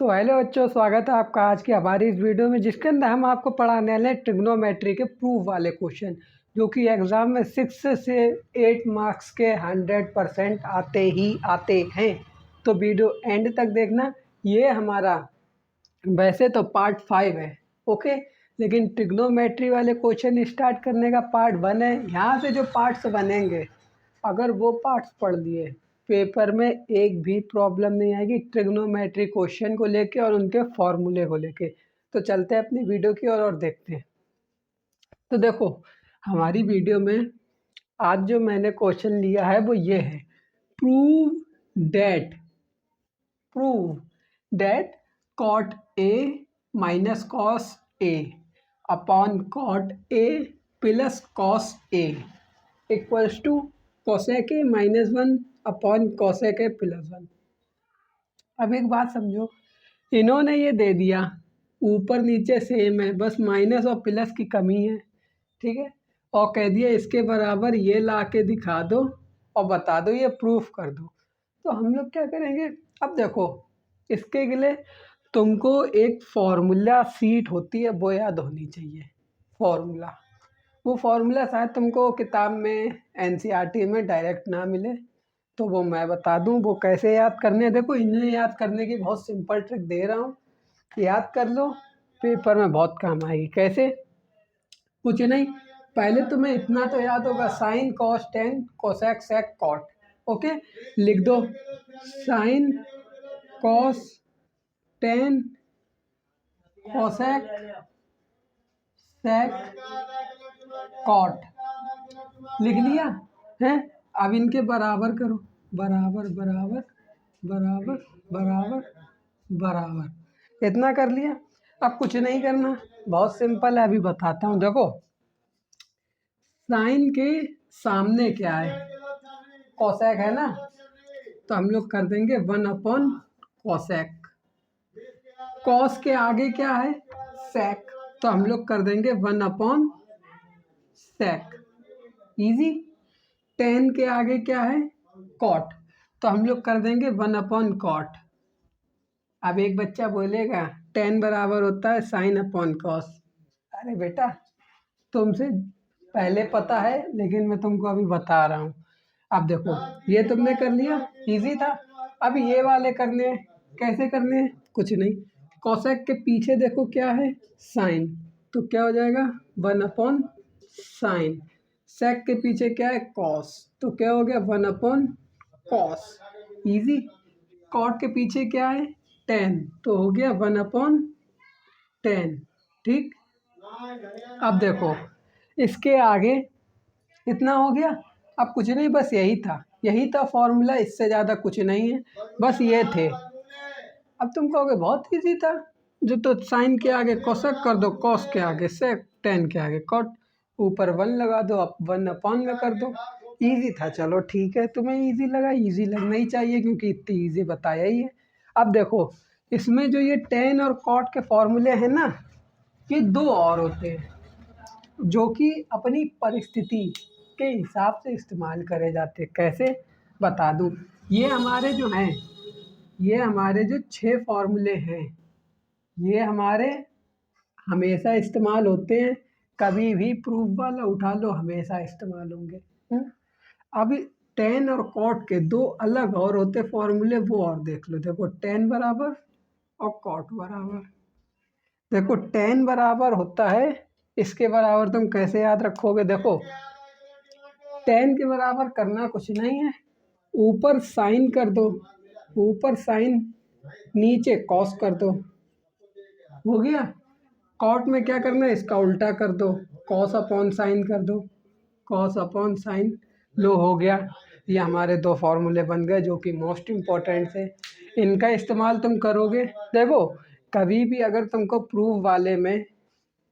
तो हेलो बच्चों, स्वागत है आपका आज की हमारी इस वीडियो में, जिसके अंदर हम आपको पढ़ाने वाले हैं ट्रिग्नोमेट्री के प्रूफ वाले क्वेश्चन, जो कि एग्ज़ाम में 6 से 8 मार्क्स के 100% आते ही आते हैं। तो वीडियो एंड तक देखना। ये हमारा वैसे तो पार्ट 5 है, ओके, लेकिन ट्रिग्नोमेट्री वाले क्वेश्चन स्टार्ट करने का पार्ट 1 है। यहाँ से जो पार्ट्स बनेंगे, अगर वो पार्ट्स पढ़ लिए, पेपर में एक भी प्रॉब्लम नहीं आएगी ट्रिग्नोमेट्री क्वेश्चन को लेके और उनके फॉर्मूले को लेके। तो चलते हैं अपनी वीडियो की ओर और देखते हैं। तो देखो, हमारी वीडियो में आज जो मैंने क्वेश्चन लिया है वो ये है, prove that cot A minus cos A upon cot A plus cos A equals to cosec A -1 upon cosec A +1। अब एक बात समझो, इन्होंने ये दे दिया, ऊपर नीचे सेम है, बस माइनस और प्लस की कमी है, ठीक है, और कह दिया इसके बराबर ये ला के दिखा दो और बता दो, ये प्रूफ कर दो। तो हम लोग क्या करेंगे, अब देखो, इसके लिए तुमको एक फॉर्मूला सीट होती है वो याद होनी चाहिए। फॉर्मूला, वो फार्मूला शायद तुमको किताब में एनसीईआरटी में डायरेक्ट ना मिले, तो वो मैं बता दूं वो कैसे याद करने। देखो, इन्हें याद करने की बहुत सिंपल ट्रिक दे रहा हूँ, याद कर लो, पेपर में बहुत काम आएगी। कैसे? कुछ नहीं, पहले तुम्हें इतना तो याद होगा, sine cos tan cosec sec cot, okay, लिख दो sine cos tan cosec sec cot, लिख लिया है। अब इनके बराबर करो, बराबर बराबर बराबर बराबर बराबर, इतना कर लिया। अब कुछ नहीं करना, बहुत सिंपल है, अभी बताता हूँ। देखो, साइन के सामने क्या है, कोसेक है ना, तो हम लोग कर देंगे 1 अपॉन कोसेक। कॉस के आगे क्या है, सेक, तो हम लोग कर देंगे 1 अपॉन सेक। इजी। टेन के आगे क्या है, कॉट, तो हम लोग कर देंगे 1 अपॉन कॉट। अब एक बच्चा बोलेगा टेन बराबर होता है साइन अपॉन कॉस। अरे बेटा, तुमसे पहले पता है, लेकिन मैं तुमको अभी बता रहा हूँ। अब देखो, ये तुमने कर लिया, इजी था। अब ये वाले करने हैं, कैसे करने हैं, कुछ नहीं, कोसेक के पीछे देखो क्या है, साइन, तो क्या हो जाएगा 1 अपॉन साइन। सेक के पीछे क्या है, कॉस, तो क्या हो गया 1 अपॉन कॉस। इजी। कॉट के पीछे क्या है, टेन, तो हो गया 1 अपॉन टेन। ठीक। अब देखो, इसके आगे इतना हो गया। अब कुछ नहीं, बस यही था फॉर्मूला, इससे ज़्यादा कुछ नहीं है, बस ये थे। अब तुम कहोगे बहुत इजी था, जो तो साइन के आगे कोसेक कर दो, कॉस के आगे सेक, टेन के आगे कॉट, ऊपर 1 लगा दो, अब 1 अपॉन में कर दो। इजी था, चलो ठीक है, तुम्हें इजी लगा, इजी लगना ही चाहिए क्योंकि इतनी इजी बताया ही है। अब देखो, इसमें जो ये टेन और कॉट के फॉर्मूले हैं ना, ये 2 और होते हैं जो कि अपनी परिस्थिति के हिसाब से इस्तेमाल करे जाते। कैसे, बता दूं। ये हमारे जो हैं, ये हमारे जो 6 फॉर्मूले हैं, ये हमारे हमेशा इस्तेमाल होते हैं, कभी भी प्रूफ वाला उठा लो, हमेशा इस्तेमाल होंगे। अब टेन और कॉट के 2 अलग और होते फॉर्मूले, वो और देख लो। देखो, टेन बराबर और कॉट बराबर। देखो, टेन बराबर होता है, इसके बराबर तुम कैसे याद रखोगे, देखो, टेन के बराबर करना कुछ नहीं है, ऊपर साइन कर दो, ऊपर साइन, नीचे कॉस कर दो, हो गया। कॉट में क्या करना है, इसका उल्टा कर दो, कॉस अपॉन साइन कर दो, कॉस अपॉन साइन, लो हो गया। ये हमारे 2 फॉर्मूले बन गए जो कि मोस्ट इम्पोर्टेंट है, इनका इस्तेमाल तुम करोगे। देखो, कभी भी अगर तुमको प्रूफ वाले में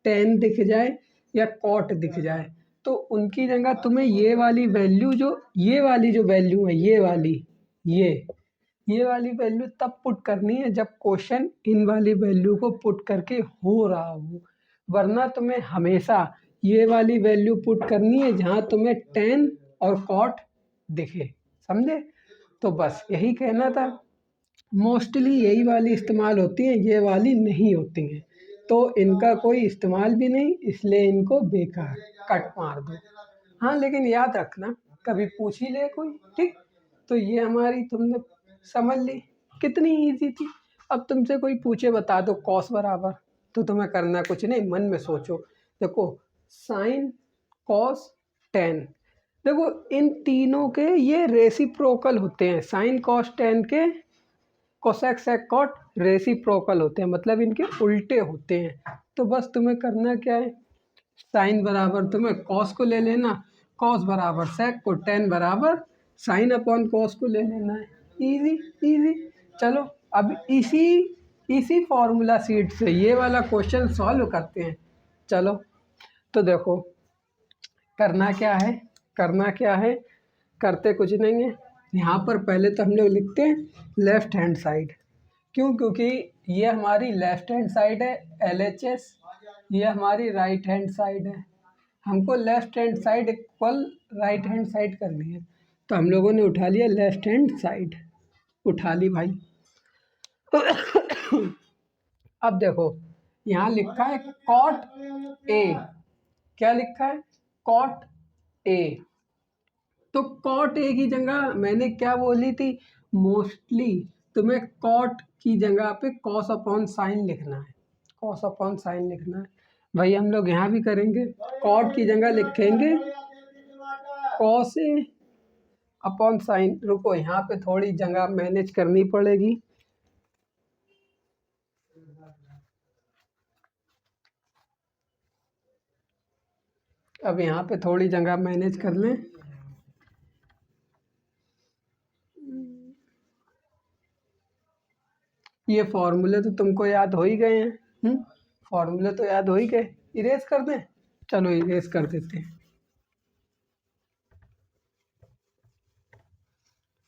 टेन दिख जाए या कॉट दिख जाए, तो उनकी जगह तुम्हें ये वाली वैल्यू, जो ये वाली जो वैल्यू है, ये वाली, ये वाली वैल्यू तब पुट करनी है जब क्वेश्चन इन वाली वैल्यू को पुट करके हो रहा हो, वरना तुम्हें हमेशा ये वाली वैल्यू पुट करनी है जहाँ तुम्हें टेन और कॉट दिखे। समझे? तो बस यही कहना था। मोस्टली यही वाली इस्तेमाल होती हैं, ये वाली नहीं होती हैं, तो इनका कोई इस्तेमाल भी नहीं, इसलिए इनको बेकार कट मार दो। हाँ लेकिन याद रखना, कभी पूछ ही ले कोई, ठीक। तो ये हमारी तुमने समझ ली, कितनी इजी थी। अब तुमसे कोई पूछे बता दो कॉस बराबर, तो तुम्हें करना कुछ नहीं, मन में सोचो। देखो साइन कॉस टेन, देखो इन तीनों के ये रेसिप्रोकल होते हैं, साइन कॉस टेन के कोसेक सेक कॉट रेसिप्रोकल होते हैं, मतलब इनके उल्टे होते हैं। तो बस तुम्हें करना क्या है, साइन बराबर तुम्हें कॉस को ले लेना, कॉस बराबर सेक को, टेन बराबर साइन अपॉन कॉस को ले लेना है। Easy easy. चलो अब इसी इसी फॉर्मूला सीट से ये वाला क्वेश्चन सॉल्व करते हैं। चलो तो देखो करना क्या है, करना क्या है, करते कुछ नहीं है। यहाँ पर पहले तो हम लोग लिखते हैं लेफ्ट हैंड साइड, क्यों, क्योंकि ये हमारी लेफ्ट हैंड साइड है LHS, ये हमारी राइट हैंड साइड है। हमको left hand side equal right hand side करनी है, तो हम लोगों ने उठा लिया लेफ्ट हैंड साइड, उठा ली भाई। अब देखो यहाँ लिखा है कॉट ए, क्या लिखा है, कॉट ए। तो कॉट ए की जगह मैंने क्या बोली थी, मोस्टली तुम्हें कॉट की जगह पे कॉस अपॉन साइन लिखना है, कॉस अपॉन साइन लिखना है। भाई हम लोग यहाँ भी करेंगे, कॉट की जगह लिखेंगे कॉस ए अपॉन साइन। रुको यहाँ पे थोड़ी जगह मैनेज करनी पड़ेगी, अब यहाँ पे थोड़ी जगह मैनेज कर लें। ये फॉर्मूले तो तुमको याद हो ही गए हैं, फॉर्मूले तो याद हो ही गए, इरेज कर दें, चलो इरेज कर देते हैं।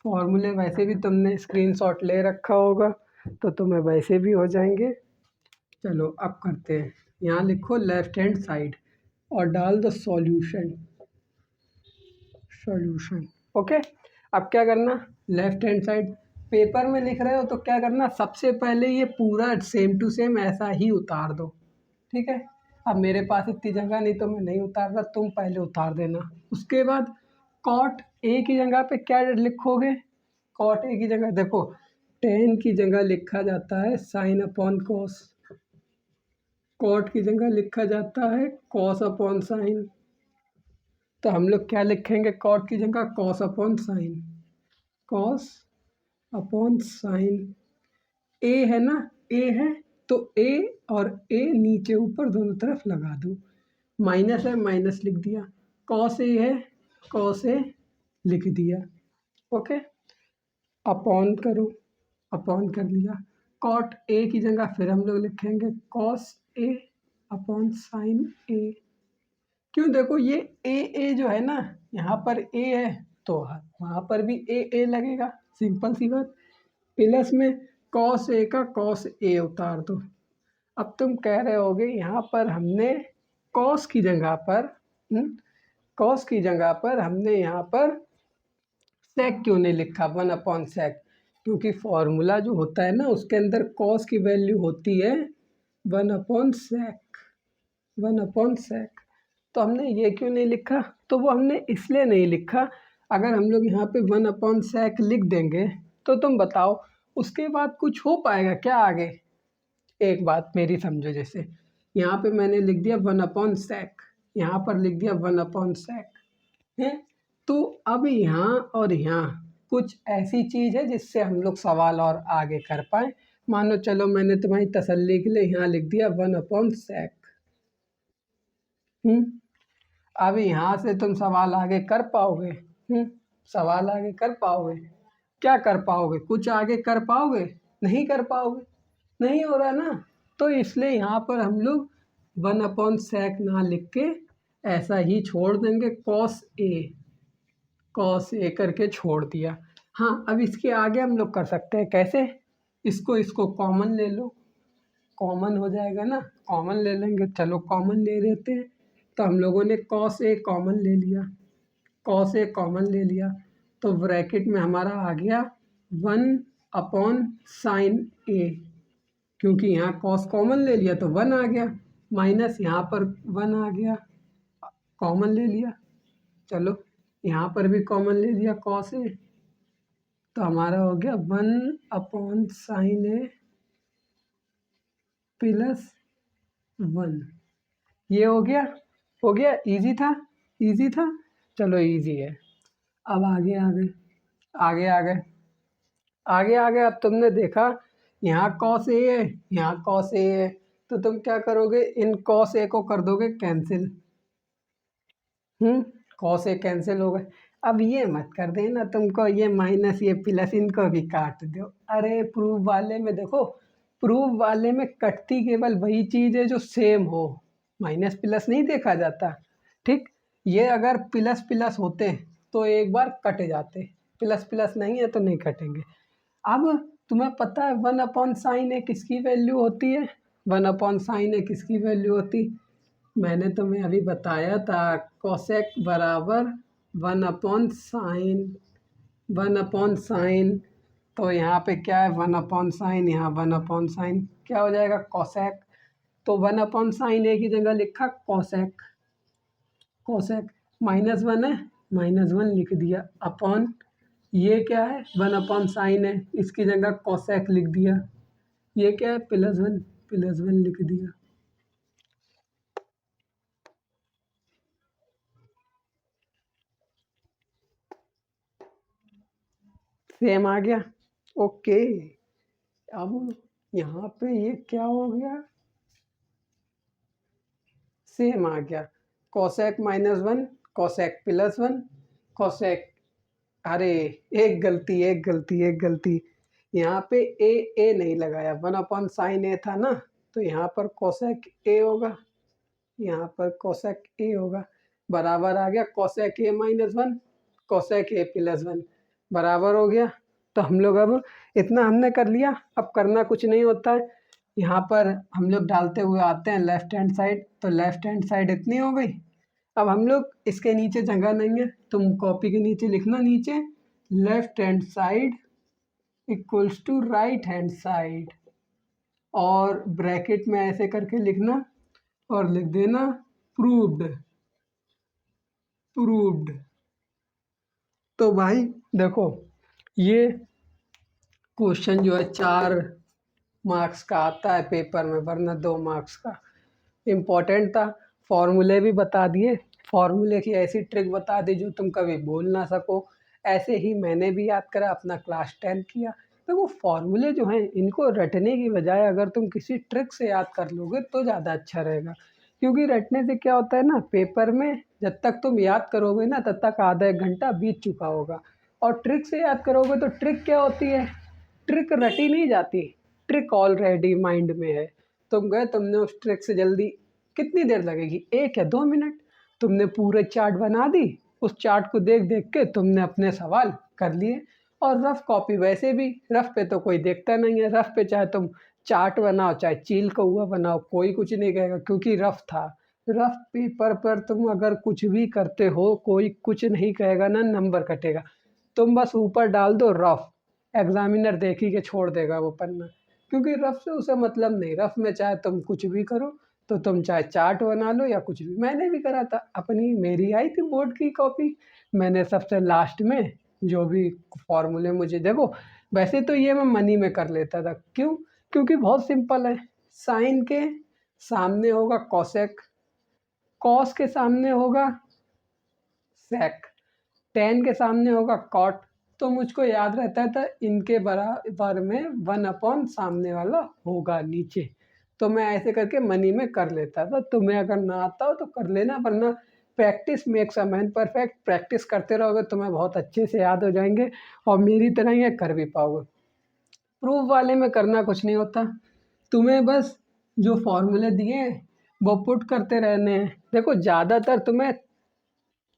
फॉर्मूले वैसे भी तुमने स्क्रीनशॉट ले रखा होगा, तो तुम्हें वैसे भी हो जाएंगे। चलो अब करते हैं, यहाँ लिखो लेफ्ट हैंड साइड और डाल दो सॉल्यूशन, सॉल्यूशन ओके। अब क्या करना, लेफ्ट हैंड साइड पेपर में लिख रहे हो तो क्या करना, सबसे पहले ये पूरा सेम टू सेम ऐसा ही उतार दो, ठीक है। अब मेरे पास इतनी जगह नहीं तो मैं नहीं उतार रहा, तुम पहले उतार देना। उसके बाद कॉट ए की जगह पे क्या लिखोगे, कॉट ए की जगह देखो टेन की जगह लिखा जाता है साइन अपॉन कॉस, कॉट की जगह लिखा जाता है कॉस अपॉन साइन, तो हम लोग क्या लिखेंगे कॉट की जगह cos upon sine, cos upon sine. A है ना, ए है तो ए और ए नीचे ऊपर दोनों तरफ लगा दो, माइनस है माइनस लिख दिया, कॉस ए है कॉस ए लिख दिया, ओके। अपॉन करो, अपॉन कर लिया, कॉट ए की जगह फिर हम लोग लिखेंगे कॉस ए अपॉन साइन ए। क्यों, देखो ये ए जो है ना, यहाँ पर ए है तो वहाँ पर भी ए लगेगा, सिंपल सी बात। प्लस में कॉस ए का कॉस ए उतार दो। अब तुम कह रहे होगे यहाँ पर हमने कॉस की जगह पर कॉस की जगह पर हमने यहाँ पर सेक क्यों नहीं लिखा, वन अपॉन सेक, क्योंकि फॉर्मूला जो होता है ना उसके अंदर कॉस की वैल्यू होती है one upon sec, one upon sec. तो हमने ये क्यों नहीं लिखा, तो वो हमने इसलिए नहीं लिखा, अगर हम लोग यहाँ पे वन अपॉन सेक लिख देंगे तो तुम बताओ उसके बाद कुछ हो पाएगा क्या आगे। एक बात मेरी समझो, जैसे यहाँ पे मैंने लिख दिया वन अपॉन सेक, यहाँ पर लिख दिया वन अपॉन सेक है, तो अब यहाँ और यहाँ कुछ ऐसी चीज़ है जिससे हम लोग सवाल और आगे कर पाए। मानो चलो मैंने तुम्हारी तसल्ली के लिए यहाँ लिख दिया वन अपॉन सेक, अब यहाँ से तुम सवाल आगे कर पाओगे, सवाल आगे कर पाओगे, क्या कर पाओगे, कुछ आगे कर पाओगे, नहीं कर पाओगे, नहीं हो रहा ना। तो इसलिए यहाँ पर हम लोग वन अपॉन सेक ना लिख के ऐसा ही छोड़ देंगे, कॉस ए करके छोड़ दिया। हाँ अब इसके आगे हम लोग कर सकते हैं, कैसे, इसको कॉमन ले लो, कॉमन हो जाएगा ना, कॉमन ले लेंगे, चलो कॉमन ले लेते हैं। तो हम लोगों ने कॉस ए कॉमन ले लिया, कॉस ए कॉमन ले लिया, तो ब्रैकेट में हमारा आ गया वन अपॉन साइन ए, क्योंकि यहाँ कॉस कॉमन ले लिया तो 1 आ गया, माइनस यहाँ पर 1 आ गया, कॉमन ले लिया, चलो यहाँ पर भी कॉमन ले लिया कॉस ए, तो हमारा हो गया 1 अपॉन साइन ए प्लस 1। ये हो गया, इजी था, इजी था, चलो इजी है। अब आगे आगे आगे आगे आगे आगे अब तुमने देखा यहाँ कॉस ए है, यहाँ कॉस ए है, तो तुम क्या करोगे, इन कॉस ए को कर दोगे कैंसिल। कॉस ए कैंसिल हो गए। अब ये मत कर देना तुमको, ये माइनस ये प्लस इनको भी काट दो। अरे प्रूफ वाले में देखो, प्रूफ वाले में कटती केवल वही चीज़ है जो सेम हो, माइनस प्लस नहीं देखा जाता, ठीक। ये अगर प्लस प्लस होते तो एक बार कट जाते, प्लस प्लस नहीं है तो नहीं कटेंगे। अब तुम्हें पता है 1 अपॉन साइन ए किसकी वैल्यू होती है, 1 अपॉन साइन ए किसकी वैल्यू होती, मैंने तुम्हें अभी बताया था, कोसेक बराबर 1 अपॉन साइन, 1 अपॉन साइन, तो यहाँ पे क्या है 1 अपॉन साइन, यहाँ 1 अपॉन साइन, क्या हो जाएगा कोसेक, तो 1 अपॉन साइन ए की जगह लिखा कोसेक, कोसेक -1 है, -1 लिख दिया, अपॉन ये क्या है 1 अपॉन साइन है, इसकी जगह कोसेक लिख दिया, ये क्या है +1 लिख दिया। सेम आ गया, ओके। अब यहाँ पे ये क्या हो गया, सेम आ गया, कोसेक -1 कोसेक +1 कोसेक, अरे एक गलती, यहाँ पे ए नहीं लगाया, 1 अपॉन साइन ए था ना, तो यहाँ पर कोसेक ए होगा, यहाँ पर कोसेक ए होगा, बराबर आ गया कोसेक ए -1 कोसेक ए +1 बराबर हो गया। तो हम लोग अब इतना हमने कर लिया, अब करना कुछ नहीं होता है, यहाँ पर हम लोग डालते हुए आते हैं लेफ्ट हैंड साइड, तो लेफ्ट हैंड साइड इतनी हो गई। अब हम लोग इसके नीचे जगह नहीं है, तुम कॉपी के नीचे लिखना, नीचे left hand side equals to right hand side, और ब्रैकेट में ऐसे करके लिखना और लिख देना प्रूव्ड, प्रूव्ड। तो भाई देखो, ये क्वेश्चन जो है 4 मार्क्स का आता है पेपर में, वरना 2 मार्क्स का, इम्पोर्टेंट था। फॉर्मूले भी बता दिए, फॉर्मूले की ऐसी ट्रिक बता दी जो तुम कभी बोल ना सको, ऐसे ही मैंने भी याद करा, अपना क्लास 10 किया। तो वो फॉर्मूले जो हैं इनको रटने की बजाय अगर तुम किसी ट्रिक से याद कर लोगे तो ज़्यादा अच्छा रहेगा, क्योंकि रटने से क्या होता है ना, पेपर में जब तक तुम याद करोगे ना तब तक आधा 1 घंटा बीत चुका होगा, और ट्रिक से याद करोगे तो ट्रिक क्या होती है, ट्रिक रटी नहीं जाती, ट्रिक ऑलरेडी माइंड में है, तुम गए, तुमने उस ट्रिक से जल्दी, कितनी देर लगेगी 1 या 2 मिनट, तुमने पूरे चार्ट बना दी, उस चार्ट को देख देख के तुमने अपने सवाल कर लिए। और रफ कॉपी वैसे भी, रफ पे तो कोई देखता नहीं है, रफ पे चाहे तुम चार्ट बनाओ चाहे चील कौआ बनाओ, कोई कुछ नहीं कहेगा, क्योंकि रफ था। रफ पेपर पर तुम अगर कुछ भी करते हो कोई कुछ नहीं कहेगा, ना नंबर कटेगा, तुम बस ऊपर डाल दो रफ, एग्जामिनर देख ही के छोड़ देगा वो पन्ना, क्योंकि रफ से उसे मतलब नहीं, रफ में चाहे तुम कुछ भी करो, तो तुम चाहे चार्ट बना लो या कुछ भी। मैंने भी करा था, अपनी मेरी आई थी बोर्ड की कॉपी, मैंने सबसे लास्ट में जो भी फॉर्मूले मुझे देखो, वैसे तो ये मैं मनी में कर लेता था, क्यों, क्योंकि बहुत सिंपल है, साइन के सामने होगा कॉसेक, कॉस के सामने होगा सेक, टेन के सामने होगा कॉट, तो मुझको याद रहता था इनके बराबर में 1 अपॉन सामने वाला होगा नीचे, तो मैं ऐसे करके मनी में कर लेता था। तुम्हें अगर ना आता हो तो कर लेना, वरना practice makes a man perfect, practice करते रहोगे तुम्हें बहुत अच्छे से याद हो जाएंगे, और मेरी तरह ये कर भी पाओगे। प्रूफ वाले में करना कुछ नहीं होता, तुम्हें बस जो फॉर्मूले दिए हैं वो पुट करते रहने हैं। देखो ज़्यादातर तुम्हें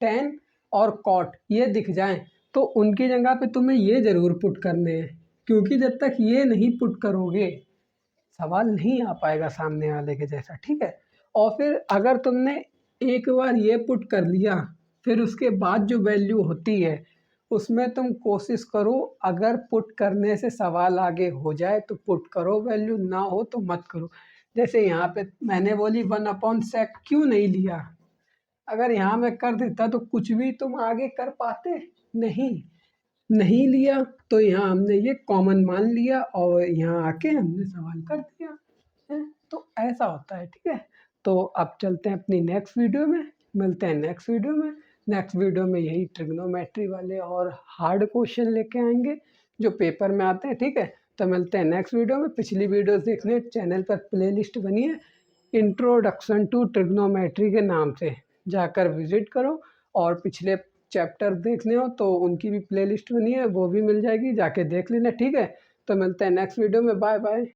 टेन और कॉट ये दिख जाएं तो उनकी जगह पे तुम्हें ये ज़रूर पुट करने हैं, क्योंकि जब तक ये नहीं पुट करोगे सवाल नहीं आ पाएगा सामने वाले के जैसा, ठीक है। और फिर अगर तुमने एक बार ये पुट कर लिया, फिर उसके बाद जो वैल्यू होती है उसमें तुम कोशिश करो, अगर पुट करने से सवाल आगे हो जाए तो पुट करो वैल्यू, ना हो तो मत करो। जैसे यहाँ पे मैंने बोली 1/sec क्यों नहीं लिया, अगर यहाँ मैं कर देता तो कुछ भी तुम आगे कर पाते, नहीं लिया, तो यहाँ हमने ये कॉमन मान लिया और यहाँ आके हमने सवाल कर दिया है। तो ऐसा होता है, ठीक है। तो अब चलते हैं अपनी नेक्स्ट वीडियो में, मिलते हैं नेक्स्ट वीडियो में। नेक्स्ट वीडियो में यही ट्रिग्नोमेट्री वाले और हार्ड क्वेश्चन लेके आएंगे जो पेपर में आते हैं, ठीक है। तो मिलते हैं नेक्स्ट वीडियो में। पिछली वीडियोस देखने चैनल पर प्लेलिस्ट बनी है, इंट्रोडक्शन टू ट्रिग्नोमेट्री के नाम से, जाकर विजिट करो। और पिछले चैप्टर देखने हो तो उनकी भी प्लेलिस्ट बनी है, वो भी मिल जाएगी, जाके देख लेना, ठीक है। तो मिलते हैं नेक्स्ट वीडियो में, बाय बाय।